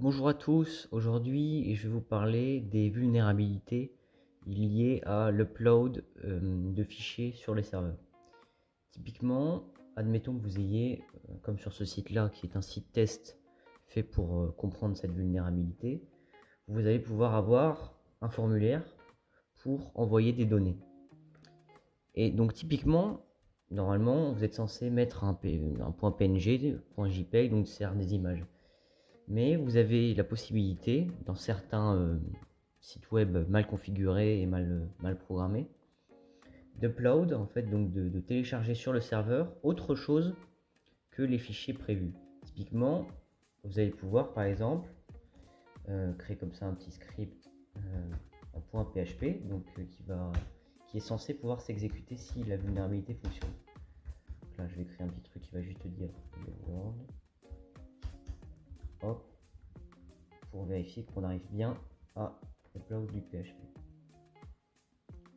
Bonjour à tous, aujourd'hui je vais vous parler des vulnérabilités liées à l'upload de fichiers sur les serveurs. Typiquement, admettons que vous ayez, comme sur ce site-là, qui est un site test fait pour comprendre cette vulnérabilité, vous allez pouvoir avoir un formulaire pour envoyer des données. Et donc typiquement, normalement, vous êtes censé mettre un point PNG, point JPEG, donc c'est des images. Mais vous avez la possibilité, dans certains sites web mal configurés et mal programmés, d'upload, en fait, donc de télécharger sur le serveur autre chose que les fichiers prévus. Typiquement, vous allez pouvoir, par exemple, créer comme ça un petit script, un point PHP, donc qui est censé pouvoir s'exécuter si la vulnérabilité fonctionne. Donc là, je vais créer un petit truc qui va juste dire hello world. Hop, pour vérifier qu'on arrive bien à upload du PHP.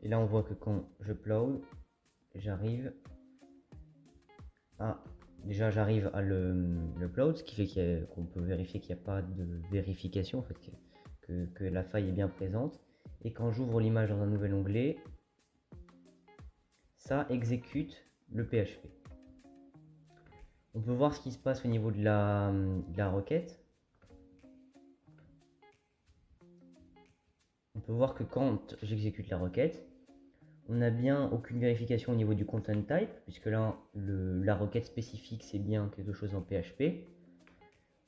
Et là on voit que quand je upload, j'arrive à l'upload, ce qui fait qu'on peut vérifier qu'il n'y a pas de vérification, en fait, que la faille est bien présente. Et quand j'ouvre l'image dans un nouvel onglet, ça exécute le PHP. On peut voir ce qui se passe au niveau de la requête. On peut voir que quand j'exécute la requête, on n'a bien aucune vérification au niveau du content type, puisque là, la requête spécifique, c'est bien quelque chose en PHP.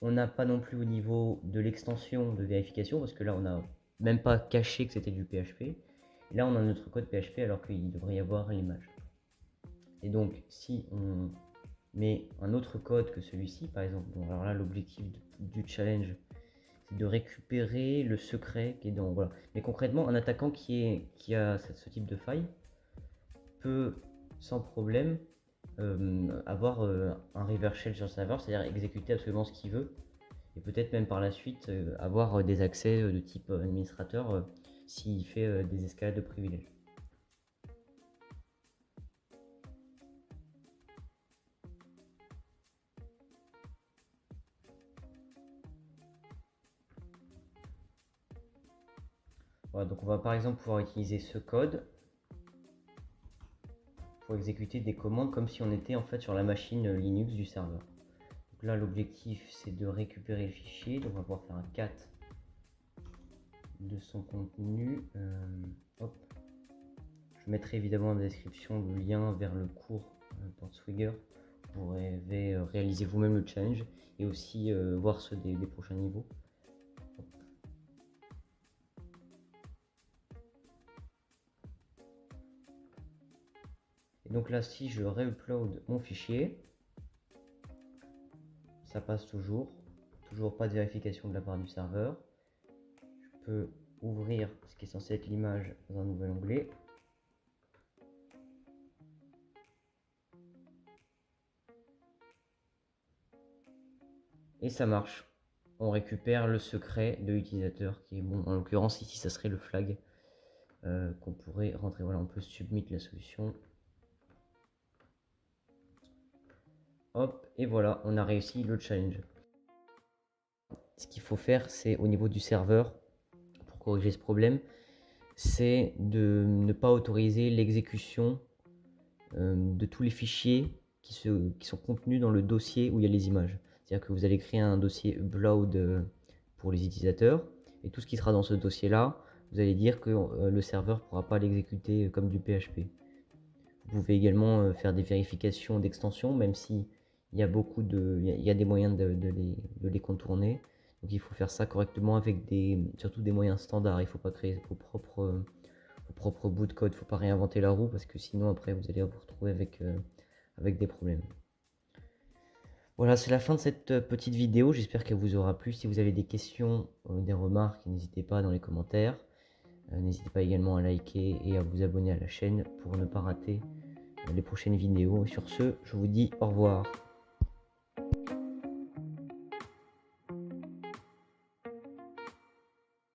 On n'a pas non plus au niveau de l'extension de vérification, parce que là, on n'a même pas caché que c'était du PHP. Et là, on a notre code PHP, alors qu'il devrait y avoir l'image. Et donc, si on met un autre code que celui-ci, par exemple, bon, alors là, l'objectif du challenge, c'est de récupérer le secret qui est dans... Voilà. Mais concrètement, un attaquant qui a ce type de faille peut sans problème avoir un reverse shell sur le serveur, c'est-à-dire exécuter absolument ce qu'il veut, et peut-être même par la suite avoir des accès de type administrateur s'il fait des escalades de privilèges. Voilà, donc on va par exemple pouvoir utiliser ce code pour exécuter des commandes comme si on était en fait sur la machine Linux du serveur. Donc là, l'objectif c'est de récupérer le fichier, donc on va pouvoir faire un cat de son contenu. Hop. Je mettrai évidemment dans la description le lien vers le cours Portswigger. Vous pourrez réaliser vous-même le challenge et aussi voir ceux des prochains niveaux. Et donc là, si je réupload mon fichier, ça passe toujours pas de vérification de la part du serveur. Je peux ouvrir ce qui est censé être l'image dans un nouvel onglet. Et ça marche. On récupère le secret de l'utilisateur qui est bon. En l'occurrence, ici, ça serait le flag qu'on pourrait rentrer. Voilà, on peut submit la solution. Hop, et voilà, on a réussi le challenge. Ce qu'il faut faire, c'est au niveau du serveur, pour corriger ce problème, c'est de ne pas autoriser l'exécution de tous les fichiers qui sont contenus dans le dossier où il y a les images. C'est-à-dire que vous allez créer un dossier upload pour les utilisateurs, et tout ce qui sera dans ce dossier-là, vous allez dire que le serveur ne pourra pas l'exécuter comme du PHP. Vous pouvez également faire des vérifications d'extension, même si il y a des moyens de les contourner. Donc il faut faire ça correctement avec surtout des moyens standards. Il ne faut pas créer vos propres bouts de code. Il ne faut pas réinventer la roue parce que sinon après vous allez vous retrouver avec des problèmes. Voilà, c'est la fin de cette petite vidéo. J'espère qu'elle vous aura plu. Si vous avez des questions, des remarques, n'hésitez pas dans les commentaires. N'hésitez pas également à liker et à vous abonner à la chaîne pour ne pas rater les prochaines vidéos. Sur ce, je vous dis au revoir.